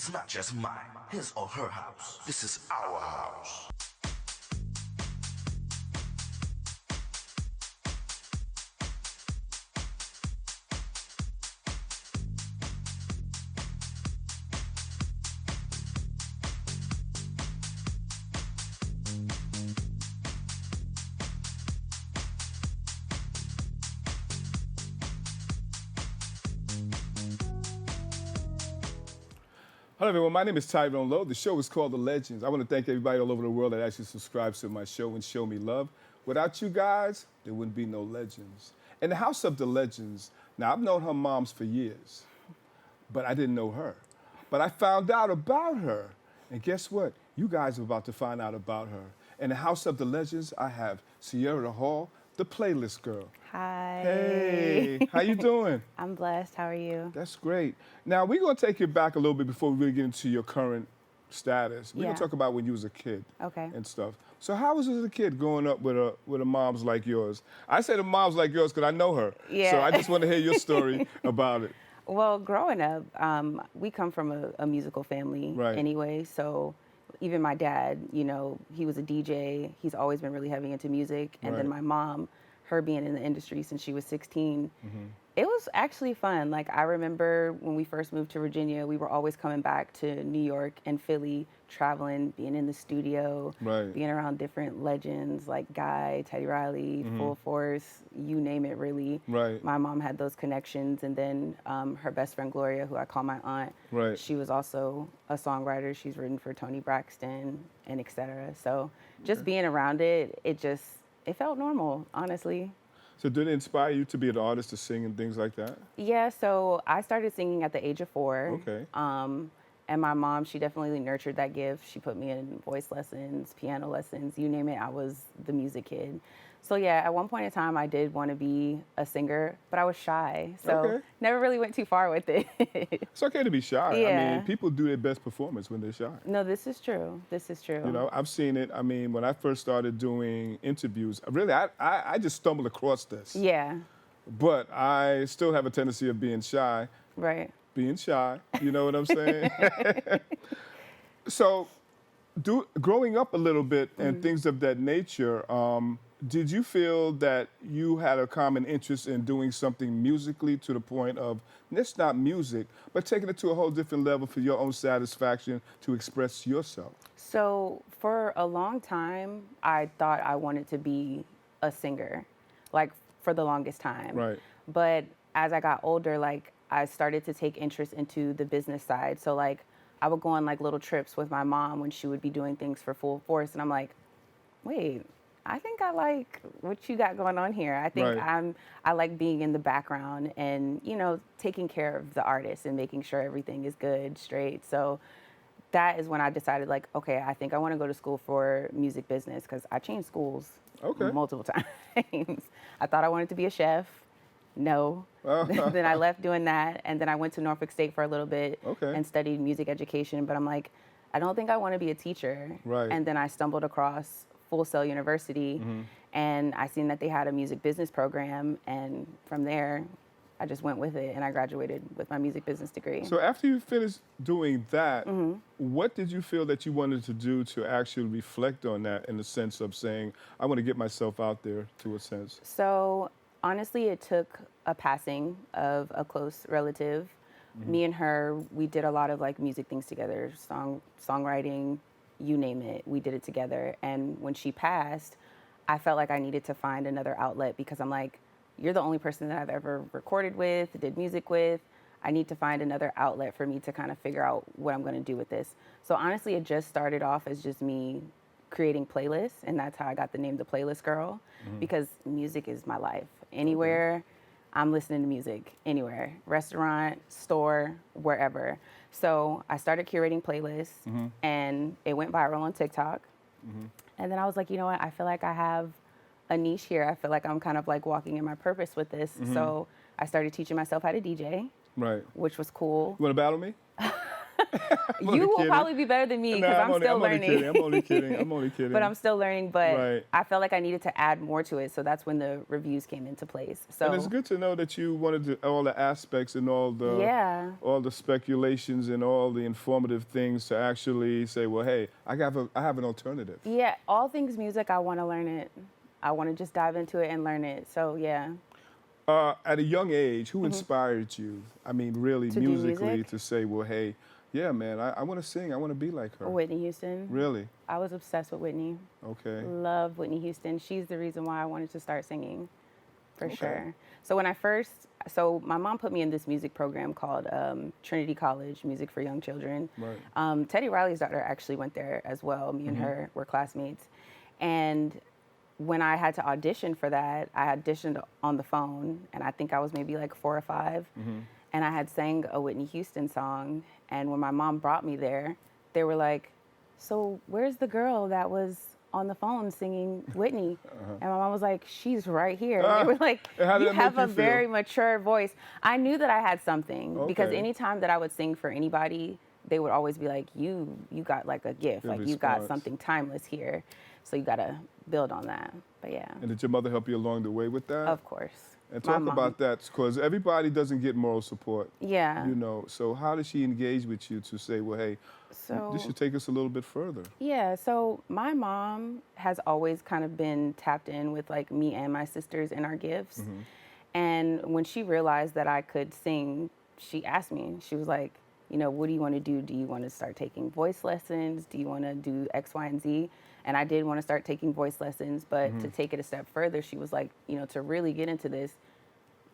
It's not just mine, his or her house. This is our house. Hello everyone, my name is Tyrone Lowe. The show is called The Legends. I want to thank everybody all over the world that actually subscribes to my show and show me love. Without you guys, there wouldn't be no legends. In the House of the Legends, now I've known her moms for years, but I didn't know her. But I found out about her. And guess what? You guys are about to find out about her. In the House of the Legends, I have Sierra Hall, the playlist girl. Hi. Hey, how you doing? I'm blessed. How are you? That's great. Now, we're going to take you back a little bit before we really get into your current status. We're going to talk about when you was a kid and stuff. So how was it as a kid growing up with a moms like yours? I say the moms like yours because I know her. Yeah. So I just want to hear your story about it. Well, growing up, we come from a musical family anyway. So even my dad, you know, he was a DJ. He's always been really heavy into music. And then my mom, her being in the industry since she was 16, it was actually fun. Like, I remember when we first moved to Virginia, we were always coming back to New York and Philly, traveling, being in the studio, being around different legends like Guy, Teddy Riley, Full Force, you name it, really. My mom had those connections. And then her best friend, Gloria, who I call my aunt, she was also a songwriter. She's written for Tony Braxton and et cetera. So just being around it, it felt normal, honestly. So did it inspire you to be an artist, to sing and things like that? Yeah, so I started singing at the age of 4. Okay. And my mom, she definitely nurtured that gift. She put me in voice lessons, piano lessons, you name it, I was the music kid. So yeah, at one point in time, I did want to be a singer, but I was shy. So never really went too far with it. It's okay to be shy. Yeah. I mean, people do their best performance when they're shy. No, this is true. This is true. You know, I've seen it. I mean, when I first started doing interviews, really, I just stumbled across this. Yeah. But I still have a tendency of being shy. Right. Being shy, you know what I'm saying? So, growing up a little bit and things of that nature, did you feel that you had a common interest in doing something musically to the point of, it's not music, but taking it to a whole different level for your own satisfaction to express yourself? So for a long time, I thought I wanted to be a singer, like for the longest time. Right. But as I got older, like I started to take interest into the business side. So like I would go on like little trips with my mom when she would be doing things for Full Force. And I'm like, wait, I think I like what you got going on here. I think I like being in the background and, you know, taking care of the artist and making sure everything is good, straight. So that is when I decided, like, okay, I think I want to go to school for music business, because I changed schools multiple times. I thought I wanted to be a chef. No. Then I left doing that, and then I went to Norfolk State for a little bit and studied music education. But I'm like, I don't think I want to be a teacher. And then I stumbled across Full Sail University, and I seen that they had a music business program, and from there, I just went with it, and I graduated with my music business degree. So after you finished doing that, what did you feel that you wanted to do to actually reflect on that, in the sense of saying, I want to get myself out there, to a sense? So honestly, it took a passing of a close relative. Me and her, we did a lot of like music things together, songwriting, you name it, we did it together. And when she passed, I felt like I needed to find another outlet, because I'm like, you're the only person that I've ever recorded with, did music with. I need to find another outlet for me to kind of figure out what I'm going to do with this. So honestly, it just started off as just me creating playlists, and that's how I got the name The Playlist Girl, because music is my life. Anywhere, I'm listening to music, anywhere, restaurant, store, wherever. So I started curating playlists, and it went viral on TikTok. And then I was like, you know what? I feel like I have a niche here. I feel like I'm kind of like walking in my purpose with this. So I started teaching myself how to DJ, which was cool. You want to battle me? I'm only You will kidding. probably be better than me because Nah, I'm still I'm only learning. kidding. I'm only kidding. I'm only kidding. But I'm still learning. But Right. I felt like I needed to add more to it, so that's when the reviews came into place. And it's So good to know that you wanted to, all the aspects and yeah, all the speculations and all the informative things to actually say, well, hey, I have an alternative. yeah, all things music, I want to learn it. I want to just dive into it and learn it. So yeah, At a young age, who inspired you? I mean, really To do musically, music? to say, well, hey, yeah, man, I want to sing. I want to be like her. Whitney Houston. Really? I was obsessed with Whitney. Okay. Love Whitney Houston. She's the reason why I wanted to start singing, for Okay. sure. So my mom put me in this music program called Trinity College Music for Young Children. Right. Teddy Riley's daughter actually went there as well. Me and her were classmates. And when I had to audition for that, I auditioned on the phone, and I think I was maybe like 4 or 5. And I had sang a Whitney Houston song. And when my mom brought me there, they were like, so where's the girl that was on the phone singing Whitney? And my mom was like, she's right here. And they were like, And how did you that make have you a feel? very mature voice. I knew that I had something because Okay. anytime that I would sing for anybody, they would always be like, you got like a gift. Good Like you got response. something timeless here. So you got to build on that. But yeah, And did your mother help you along the way with that? of course. And My talk mom. about that, because everybody doesn't get moral support. Yeah. You know, so how does she engage with you to say, well, hey, So this should take us a little bit further? yeah, so my mom has always kind of been tapped in with like me and my sisters and our gifts. And when she realized that I could sing, she asked me, she was like, you know, what do you want to do? Do you want to start taking voice lessons? Do you want to do X, Y, and Z? And I did want to start taking voice lessons, but to take it a step further, she was like, you know, to really get into this,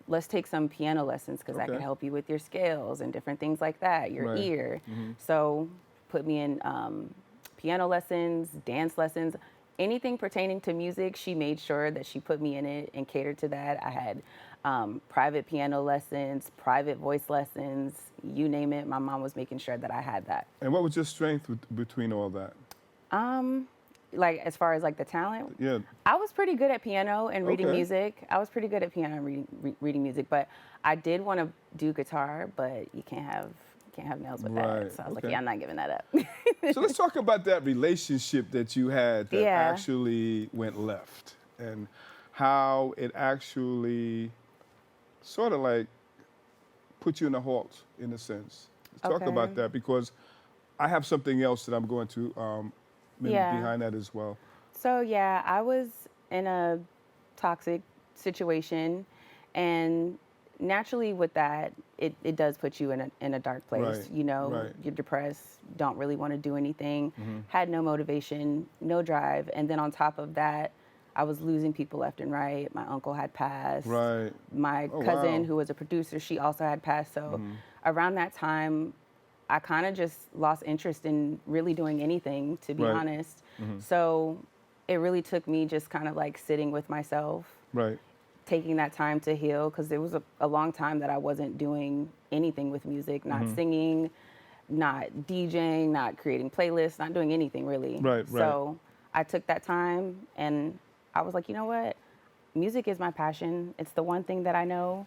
let's take some piano lessons because that Okay. can help you with your scales and different things like that, your Right. ear. So put me in piano lessons, dance lessons, anything pertaining to music. She made sure that she put me in it and catered to that. I had private piano lessons, private voice lessons, you name it. My mom was making sure that I had that. And what was your strength between all that? Like as far as like the talent, Yeah. I was pretty good at piano and reading Okay. music. I was pretty good at piano and reading music, but I did want to do guitar, but you can't have nails with Right, that. So I was like, okay. yeah, I'm not giving that up. So let's talk about that relationship that you had that Yeah. actually went left, and how it actually sort of like put you in a halt, in a sense. Let's talk Okay. about that, because I have something else that I'm going to maybe Yeah. behind that as well. So yeah, I was in a toxic situation, and naturally with that, it does put you in a dark place. Right, You know, right. you're depressed, don't really want to do anything, had no motivation, no drive, and then on top of that, I was losing people left and right. My uncle had passed. Right. My Oh, cousin, wow. who was a producer, she also had passed. So around that time, I kind of just lost interest in really doing anything, to be Right. honest. So it really took me just kind of like sitting with myself, Right. taking that time to heal, because there was a long time that I wasn't doing anything with music, not singing, not DJing, not creating playlists, not doing anything really. Right, right. So I took that time and I was like, you know what? Music is my passion. It's the one thing that I know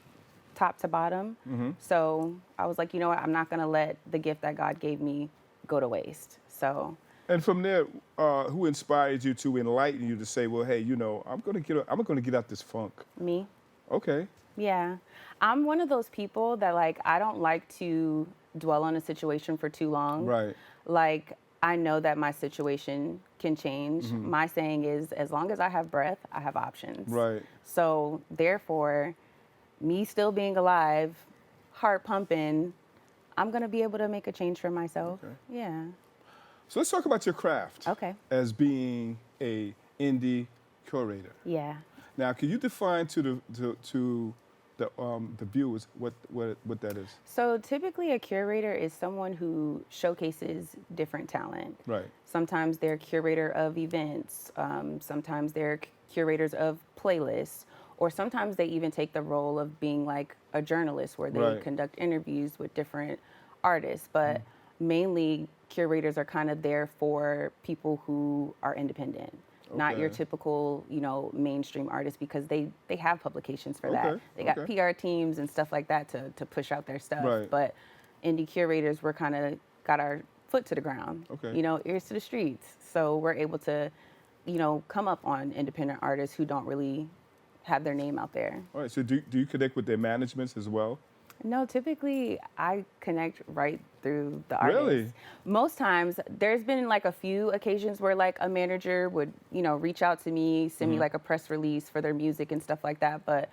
top to bottom. So I was like, you know what? I'm not going to let the gift that God gave me go to waste. So And from there, who inspired you to enlighten you to say, well, hey, you know, I'm going to get out this funk? me. Okay. Yeah. I'm one of those people that like I don't like to dwell on a situation for too long. Right. Like I know that my situation can change. My saying is as long as I have breath, I have options. Right. So therefore, me still being alive, heart pumping, I'm going to be able to make a change for myself. Okay. Yeah. So let's talk about your craft. Okay. As being a indie curator. Yeah. Now, can you define to the viewers what that is? So typically a curator is someone who showcases different talent. Right. Sometimes they're curator of events. Sometimes they're curators of playlists. Or sometimes they even take the role of being like a journalist where they Right. conduct interviews with different artists. But mainly curators are kind of there for people who are independent. Not your Okay. typical, you know, mainstream artists, because they have publications for that. Okay, They got okay. PR teams and stuff like that to push out their stuff. Right. But indie curators were kind of got our foot to the ground. Okay. You know, ears to the streets. So we're able to, you know, come up on independent artists who don't really have their name out there. All right. So do you connect with their managements as well? No, typically I connect right through the artist. Really? Most times, there's been like a few occasions where like a manager would, you know, reach out to me, send me like a press release for their music and stuff like that. But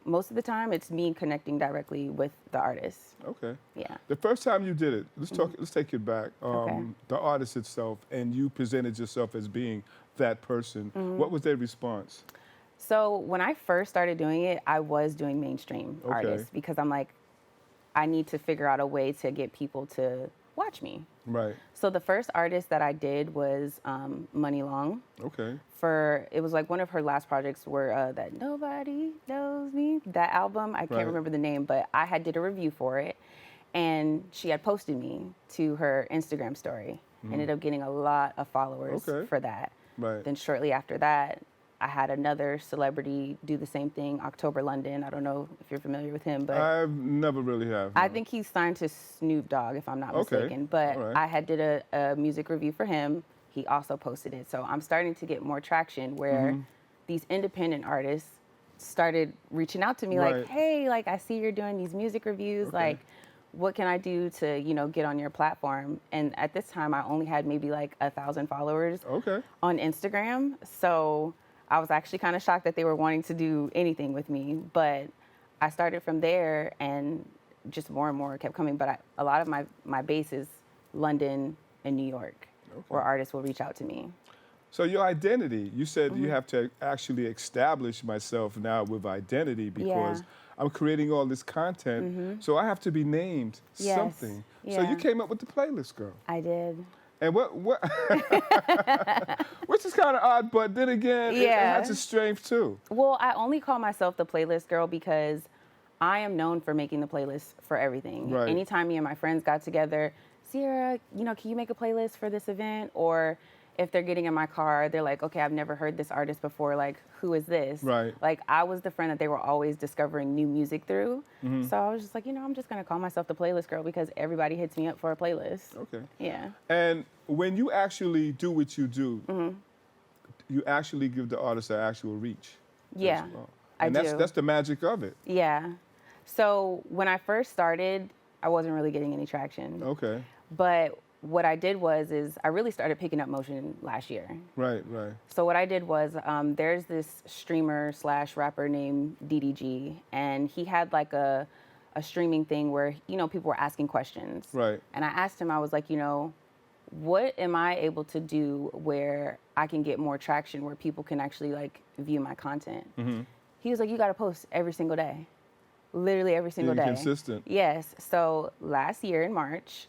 most of the time, it's me connecting directly with the artist. Okay. Yeah. The first time you did it, let's talk. Let's take it back. Okay. The artist itself, and you presented yourself as being that person. What was their response? So when I first started doing it, I was doing mainstream Okay. artists because I'm like, I need to figure out a way to get people to watch me. Right. So the first artist that I did was Money Long. Okay. It was like one of her last projects were that Nobody Knows Me, that album. I Right. can't remember the name, but I had did a review for it, and she had posted me to her Instagram story. Ended up getting a lot of followers Okay. for that. Right. Then shortly after that, I had another celebrity do the same thing, October London. I don't know if you're familiar with him, but I've never really have. I no. think he's signed to Snoop Dogg, if I'm not Okay. mistaken. But All right. I had did a music review for him. He also posted it. So I'm starting to get more traction where Mm-hmm. these independent artists started reaching out to me Right. like, hey, like I see you're doing these music reviews. Okay. Like, what can I do to, you know, get on your platform? And at this time, I only had maybe like 1,000 followers Okay. on Instagram. So I was actually kind of shocked that they were wanting to do anything with me. But I started from there and just more and more kept coming. But a lot of my base is London and New York, where artists will reach out to me. So your identity, you said you have to actually establish myself now with identity because I'm creating all this content. So I have to be named Yes. something. So Yeah. you came up with the playlist, girl. I did. And what which is kind of odd, but then again, it Yeah. has its strength too. Well, I only call myself the playlist girl because I am known for making the playlist for everything. Right. Anytime me and my friends got together, Sierra, you know, can you make a playlist for this event? Or if they're getting in my car, they're like, okay, I've never heard this artist before. Like, who is this? Right. Like, I was the friend that they were always discovering new music through. Mm-hmm. So I was just like, you know, I'm just going to call myself the playlist girl because everybody hits me up for a playlist. Okay. Yeah. And when you actually do what you do, Mm-hmm. you actually give the artist an actual reach. Yeah, as well. I And that's do. that's the magic of it. Yeah. So when I first started, I wasn't really getting any traction. Okay. But what I did is I really started picking up motion last year. Right, right. So what I did was there's this streamer / rapper named DDG, and he had like a streaming thing where, you know, people were asking questions. Right. And I asked him, I was like, you know, what am I able to do where I can get more traction, where people can actually like view my content? Mm-hmm. He was like, you got to post every single day. Literally every single Being day. consistent. Yes. So last year in March,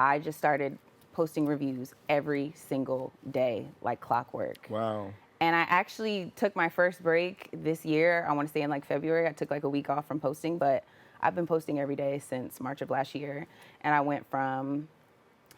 I just started posting reviews every single day, like clockwork. Wow. And I actually took my first break this year. I want to say in like February. I took like a week off from posting, but I've been posting every day since March of last year. And I went from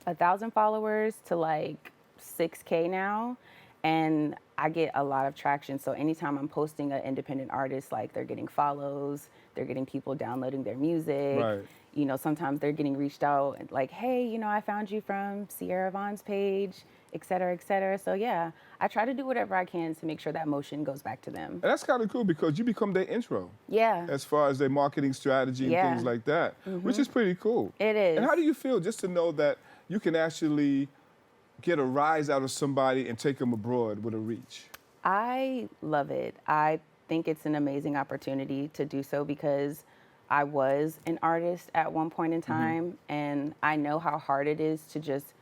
1,000 followers to like 6K now. And I get a lot of traction. So anytime I'm posting an independent artist, like they're getting follows, they're getting people downloading their music. Right. You know, sometimes they're getting reached out like, hey, you know, I found you from Sierra Vaughn's page, et cetera, et cetera. So yeah, I try to do whatever I can to make sure that motion goes back to them. And that's kind of cool because you become their intro Yeah, as far as their marketing strategy and Yeah. things like that, which is pretty cool. it is. And how do you feel just to know that you can actually get a rise out of somebody and take them abroad with a reach? I love it. I think it's an amazing opportunity to do so because I was an artist at one point in time, and I know how hard it is to just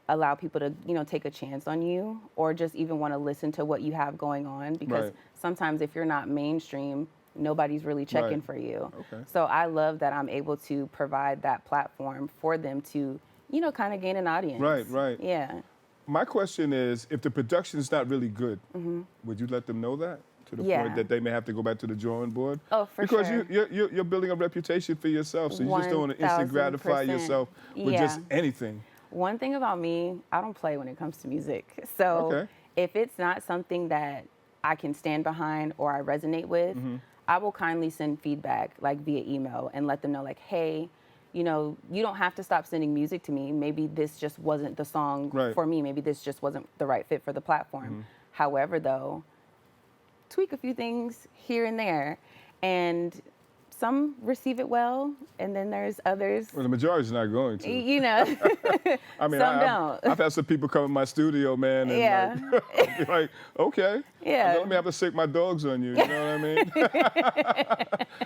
allow people to, you know, take a chance on you or just even want to listen to what you have going on because Right. sometimes if you're not mainstream, nobody's really checking Right. for you. Okay. So I love that I'm able to provide that platform for them to, you know, kind of gain an audience. Right, right. Yeah. My question is, if the production's not really good, would you let them know that? To the Yeah. point that they may have to go back to the drawing board? Oh, for because sure. you're building a reputation for yourself, so you just don't want to instant gratify 1000%. yourself with just Yeah. anything. One thing about me, I don't play when it comes to music. So Okay. if it's not something that I can stand behind or I resonate with, I will kindly send feedback like via email and let them know like, hey, you know, you don't have to stop sending music to me. Maybe this just wasn't the song Right. for me. Maybe this just wasn't the right fit for the platform. However, though, tweak a few things here and there, and some receive it well, and then there's others, Well, the majority's not going to. you know, I mean, some don't. I've had some people come in my studio, man, and Yeah. like, be like, okay, Yeah. let me have to sick my dogs on you. You know what I mean?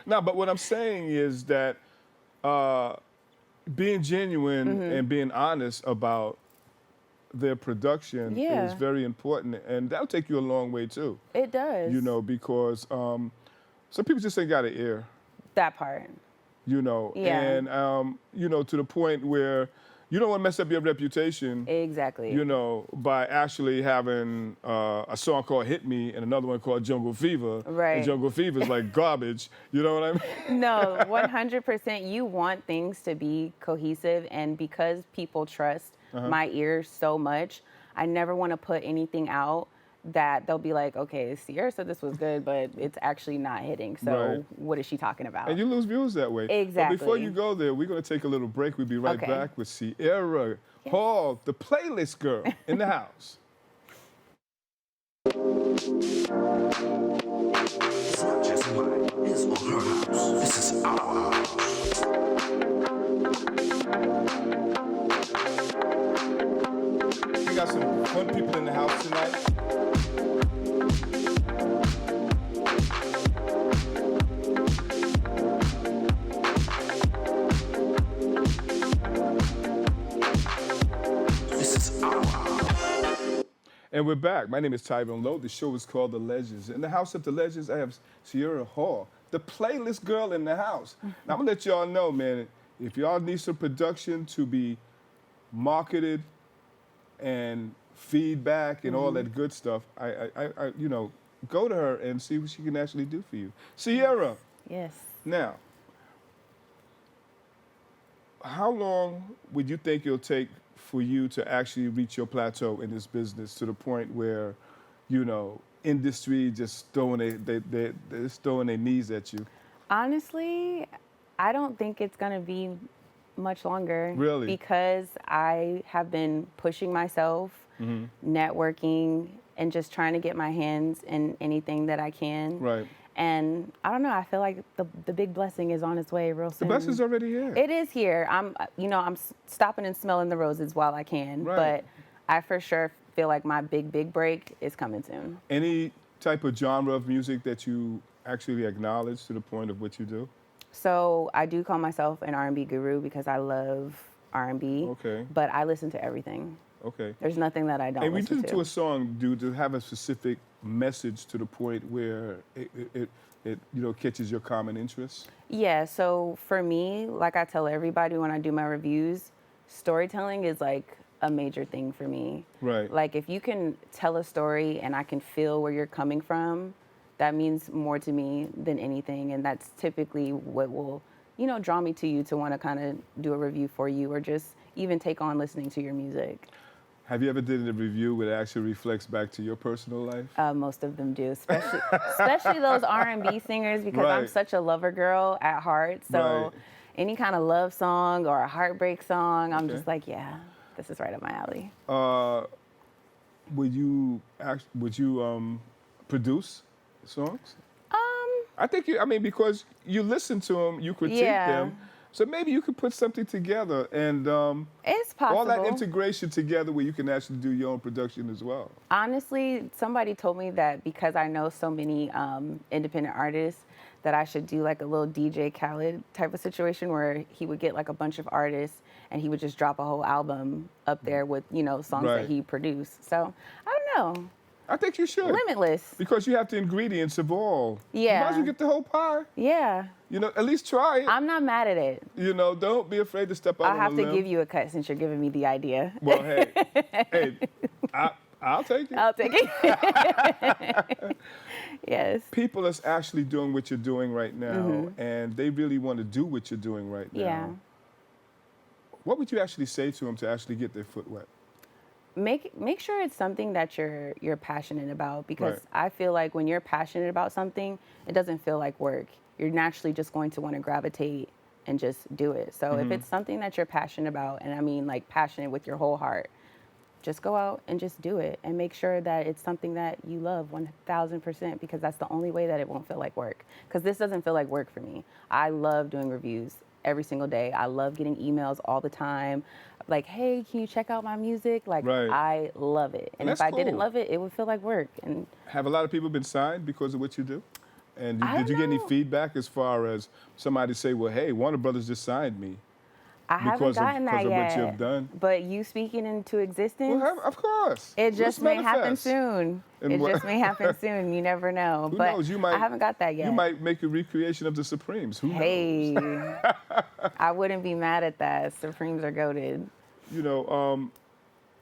No, but what I'm saying is that being genuine and being honest about their production Yeah. is very important, and that'll take you a long way too. It does. You know, because some people just ain't got an ear. That part. You know, Yeah. and you know, to the point where you don't want to mess up your reputation. Exactly. You know, by actually having a song called "Hit Me" and another one called "Jungle Fever." Right. And "Jungle Fever" is like garbage. You know what I mean? No, 100%. You want things to be cohesive, and because people trust my ears so much, I never want to put anything out that they'll be like, okay, Sierra said this was good, but it's actually not hitting. So Right. what is she talking about? And you lose views that way. Exactly. But before you go there, we're going to take a little break. We'll be right Okay. back with Sierra Hall, the playlist girl in the house. It's not just mine, his or her house. This is our house. We got some fun people in the house tonight. This is our house. And we're back. My name is Tyrone Lowe. The show is called The Legends. In the house of the legends, I have Sierra Hall, the playlist girl in the house. Now, I'm going to let y'all know, man, if y'all need some production to be marketed and feedback and all that good stuff, I you know, go to her and see what she can actually do for you. Sierra, Yes. now, how long would you think it'll take for you to actually reach your plateau in this business to the point where, you know, industry just they're just throwing their knees at you? Honestly, I don't think it's going to be much longer. Really? Because I have been pushing myself, networking, and just trying to get my hands in anything that I can. Right. And I don't know, I feel like the big blessing is on its way real The soon. blessing's already here. It is here. I'm stopping and smelling the roses while I can. Right. But I for sure feel like my big break is coming soon. Any type of genre of music that you actually acknowledge to the point of what you do? So I do call myself an R&B guru because I love R&B. Okay. But I listen to everything. Okay. There's nothing that I don't And we listen listen to a song, to have a specific message to the point where it you know, catches your common interest? Yeah, so for me, like I tell everybody when I do my reviews, storytelling is like a major thing for me. Right. Like if you can tell a story and I can feel where you're coming from, that means more to me than anything. And that's typically what will, you know, draw me to you to want to kind of do a review for you or just even take on listening to your music. Have you ever did a review where it actually reflects back to your personal life? Most of them do, especially those R&B singers because I'm Right. such a lover girl at heart. So Right. any kind of love song or a heartbreak song, I'm Okay. just like, yeah, this is right up my alley. Would you produce songs? I think I mean, because you listen to them, you critique Yeah. them, so maybe you could put something together and It's possible. all that integration together where you can actually do your own production as well. Honestly, somebody told me that because I know so many independent artists that I should do like a little DJ Khaled type of situation where he would get like a bunch of artists and he would just drop a whole album up there with, you know, songs Right. that he produced. So I don't know. I think you should. Limitless. Because you have the ingredients of all. You Yeah. might as well get the whole pie. Yeah. You know, at least try it. I'm not mad at it. You know, don't be afraid to step out I'll on have a to limb. give you a cut since you're giving me the idea. Well, hey, I'll take it. I'll take it. Yes. People are actually doing what you're doing right now, Mm-hmm. and they really want to do what you're doing right now. Yeah. What would you actually say to them to actually get their foot wet? Make sure it's something that you're passionate about because Right. I feel like when you're passionate about something, it doesn't feel like work. You're naturally just going to want to gravitate and just do it. So if it's something that you're passionate about, and I mean like passionate with your whole heart, just go out and just do it and make sure that it's something that you love 1000%, because that's the only way that it won't feel like work. Because this doesn't feel like work for me. I love doing reviews every single day. I love getting emails all the time. Like, hey, can you check out my music? Like, Right. I love it. And if that's I didn't cool. love it, it would feel like work. And Have a lot of people been signed because of what you do? And I did you don't get any know. feedback as far as somebody say, well, hey, Warner Brothers just signed me? I haven't Because of- gotten that because of what yet. you've done? But you speaking into existence, Well, of course. it Let's just may happen manifest. soon. And It what- just may happen soon. You never know. Who but knows? You might. I haven't got that yet. You might make a recreation of the Supremes. Who knows? Hey, I wouldn't be mad at that. Supremes are goated. You know,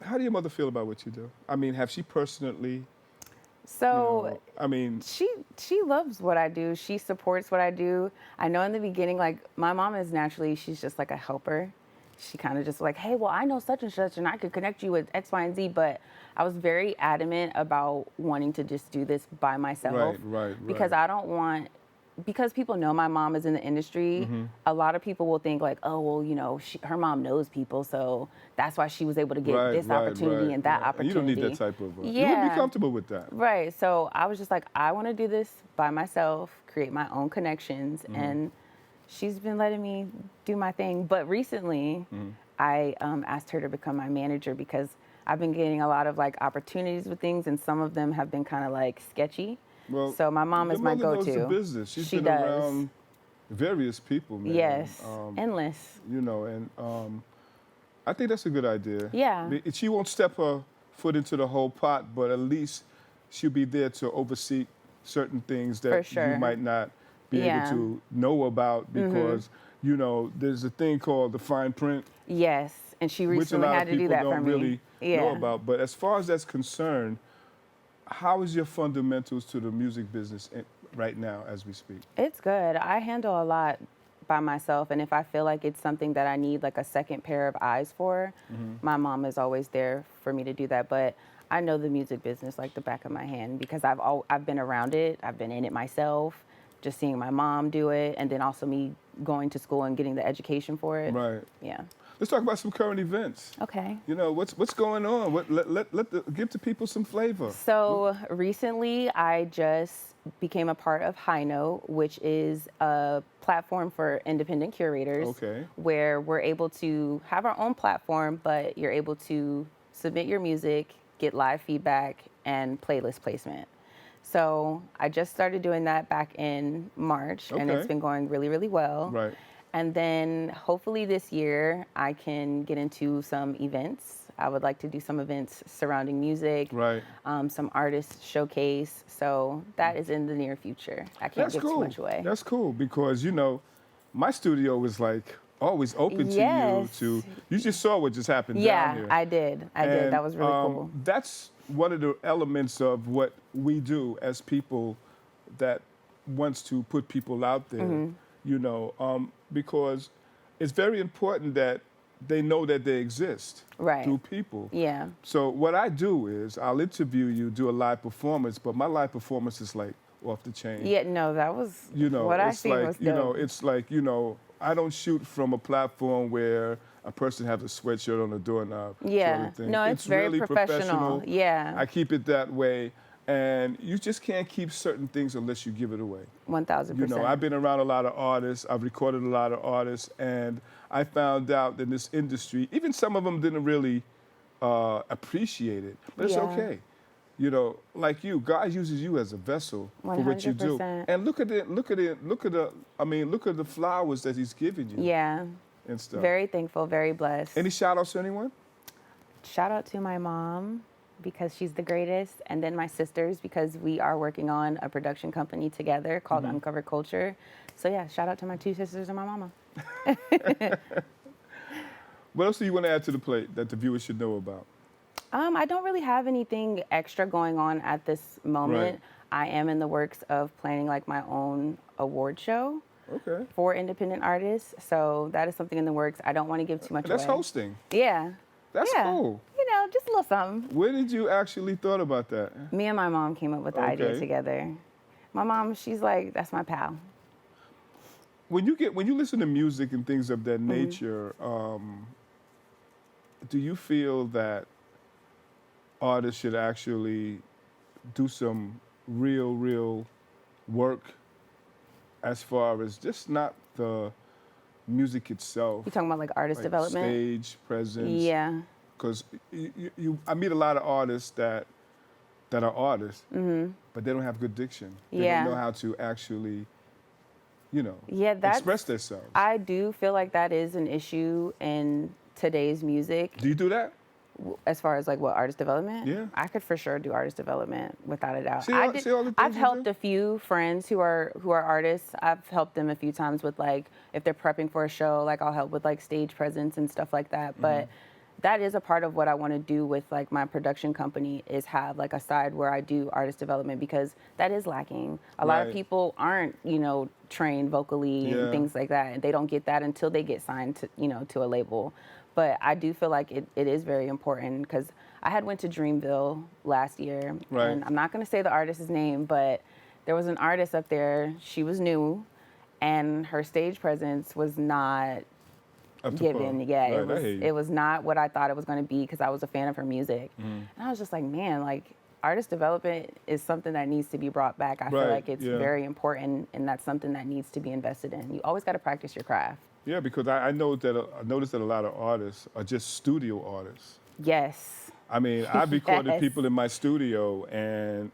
how do your mother feel about what you do? I mean, have she personally? So I mean, she loves what I do. She supports what I do. I know in the beginning, like my mom is naturally, she's just like a helper. She kind of just like, hey, well, I know such and such, and I could connect you with X, Y, and Z. But I was very adamant about wanting to just do this by myself. Right. Because I don't want, because people know my mom is in the industry, Mm-hmm. a lot of people will think like, oh, well, you know, her mom knows people, so that's why she was able to get this opportunity and that opportunity. And you don't need that type of. You wouldn't Yeah. be comfortable with that. Right. So I was just like, I want to do this by myself, create my own connections. Mm-hmm. And she's been letting me do my thing. But recently, Mm-hmm. I asked her to become my manager because I've been getting a lot of like opportunities with things, and some of them have been kind of like sketchy. Well, So my mom is your my mother go-to. knows the business. She's She been does. around various people, man. Yes. Endless. You know, and I think that's a good idea. Yeah. She won't step her foot into the whole pot, but at least she'll be there to oversee certain things that For sure. you might not be Yeah. able to know about because, you know, there's a thing called the fine print, Yes. And she which a recently lot had of to do people that for don't me. really Yeah. know about. But as far as that's concerned, how is your fundamentals to the music business right now as we speak? It's good. I handle a lot by myself, and if I feel like it's something that I need like a second pair of eyes for, my mom is always there for me to do that. But I know the music business like the back of my hand because I've been around it. I've been in it myself, just seeing my mom do it, and then also me going to school and getting the education for it. Right. Yeah. Let's talk about some current events. Okay. You know, what's going on? Give the people some flavor. So recently, I just became a part of High Note, which is a platform for independent curators. Okay. Where we're able to have our own platform, but you're able to submit your music, get live feedback, and playlist placement. So I just started doing that back in March, and Okay. it's been going really, really well. Right. And then hopefully this year I can get into some events. I would like to do some events surrounding music, Right. some artist showcase. So that is in the near future. I can't That's give cool. too much away. That's cool because, you know, my studio was like always open Yes. to you. You just saw what just happened down Yeah, here. I did. I did. And, That was really cool. That's one of the elements of what we do as people that wants to put people out there, Mm-hmm. you know, because it's very important that they know that they exist Right. through people. Yeah. So what I do is I'll interview you, do a live performance, but my live performance is like off the chain. Yeah, no, that was You know, what I it's seen like, was dope. you know, it's like, you know, I don't shoot from a platform where a person has a sweatshirt on a doorknob. Yeah. Sort of thing. No, it's very really professional. Yeah. I keep it that way. And you just can't keep certain things unless you give it away. 1000%. You know, I've been around a lot of artists. I've recorded a lot of artists. And I found out in this industry, even some of them didn't really appreciate it. But it's Yeah. okay. You know, like you, God uses you as a vessel for what you do. 100%. And look at the flowers that he's giving you Yeah. and stuff. Very thankful, very blessed. Any shout outs to anyone? Shout out to my mom because she's the greatest, and then my sisters because we are working on a production company together called Mm-hmm. Uncovered Culture. So yeah, shout out to my two sisters and my mama. What else do you want to add to the plate that the viewers should know about? I don't really have anything extra going on at this moment. Right. I am in the works of planning like my own award show Okay. for independent artists. So that is something in the works. I don't want to give too much That's away. hosting. Yeah. That's yeah. cool. You know, just a little something. Where did you actually thought about that? Me and my mom came up with the idea Okay. together. My mom, she's like, that's my pal. when you listen to music and things of that nature, do you feel that artists should actually do some real work as far as just not the music itself, You talking about like artist like development? stage presence? Yeah. Because I meet a lot of artists that are artists, but they don't have good diction. They Yeah. don't know how to actually, Yeah, that's express themselves. I do feel like that is an issue in today's music. Do you do that? As far as like what artist development, Yeah. I could for sure do artist development without a doubt. See all the things I've you helped do? a few friends who are artists. I've helped them a few times with like if they're prepping for a show, like I'll help with like stage presence and stuff like that. But that is a part of what I want to do with like my production company is have like a side where I do artist development because that is lacking. A lot of Right. people aren't, trained vocally Yeah. and things like that. And they don't get that until they get signed to, to a label. But I do feel like it is very important because I had went to Dreamville last year. Right. And I'm not going to say the artist's name, but there was an artist up there. She was new and her stage presence was not Up to given. par. Yeah, Right, I hear you. it was not what I thought it was going to be because I was a fan of her music. And I was just like, man, like artist development is something that needs to be brought back. I feel Right, like it's yeah. very important and that's something that needs to be invested in. You always got to practice your craft. Yeah, because I noticed that a lot of artists are just studio artists. Yes. I mean, I've recorded Yes. people in my studio, and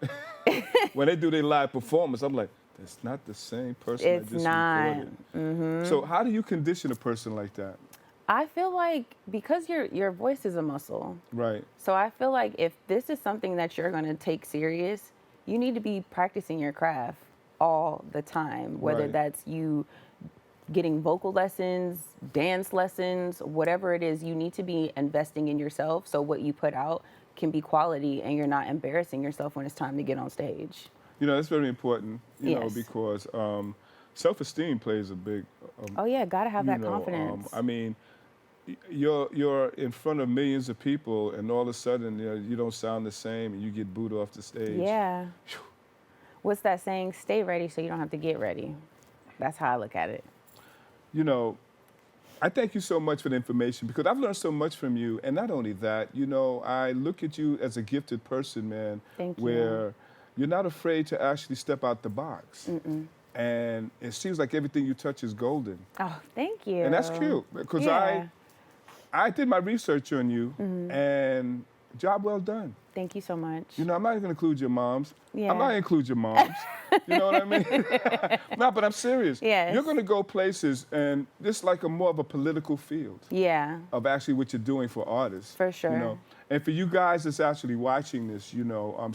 when they do their live performance, I'm like, that's not the same person It's I just not. recorded. So how do you condition a person like that? I feel like because your voice is a muscle. Right. So I feel like if this is something that you're going to take serious, you need to be practicing your craft all the time, whether Right. that's you getting vocal lessons, dance lessons, whatever it is, you need to be investing in yourself so what you put out can be quality and you're not embarrassing yourself when it's time to get on stage. That's very important, Yes. because self-esteem plays a big Oh yeah, got to have that you know, confidence. I mean, you're in front of millions of people, and all of a sudden, you don't sound the same, and you get booed off the stage. Yeah. What's that saying? Stay ready so you don't have to get ready. That's how I look at it. I thank you so much for the information because I've learned so much from you, and not only that, I look at you as a gifted person, man. Thank you. Where you're not afraid to actually step out the box, and it seems like everything you touch is golden, Oh, thank you. and that's cute because Yeah. I did my research on you, and job well done. Thank you so much. I'm not going to include your moms. Yeah. I'm not going to include your moms. You know what I mean? No, but I'm serious. Yes. You're going to go places, and this like more of a political field Yeah. of actually what you're doing for artists. For sure. And for you guys that's actually watching this,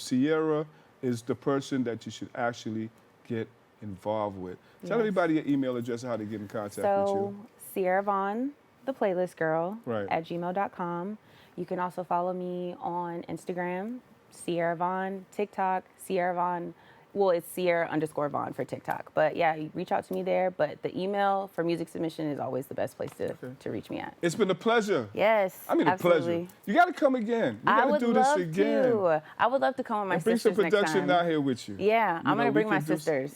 Sierra is the person that you should actually get involved with. Tell Yes. everybody your email address and how to get in contact with So, you. Sierra Vaughn, the playlist girl, Right. at gmail.com. You can also follow me on Instagram, Sierra Vaughn, TikTok, Sierra Vaughn. Well, it's Sierra_Vaughn for TikTok. But yeah, you reach out to me there. But the email for music submission is always the best place to reach me at. It's been a pleasure. Yes, I mean, absolutely. a pleasure. You got to come again. We I got to would do this love again. to. I would love to come with my And bring some sisters next production time. down here with you. Yeah, I'm gonna we bring my can do sisters.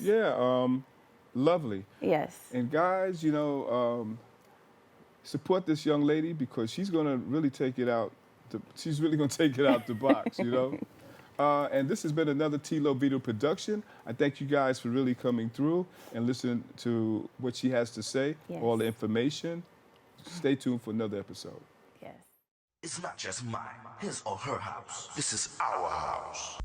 Lovely. Yes. And guys, support this young lady because she's gonna really take it out. She's really gonna take it out the box, And this has been another T-Lo Video production. I thank you guys for really coming through and listening to what she has to say, Yes. all the information. Stay tuned for another episode. Yes. It's not just mine, his or her house. This is our house.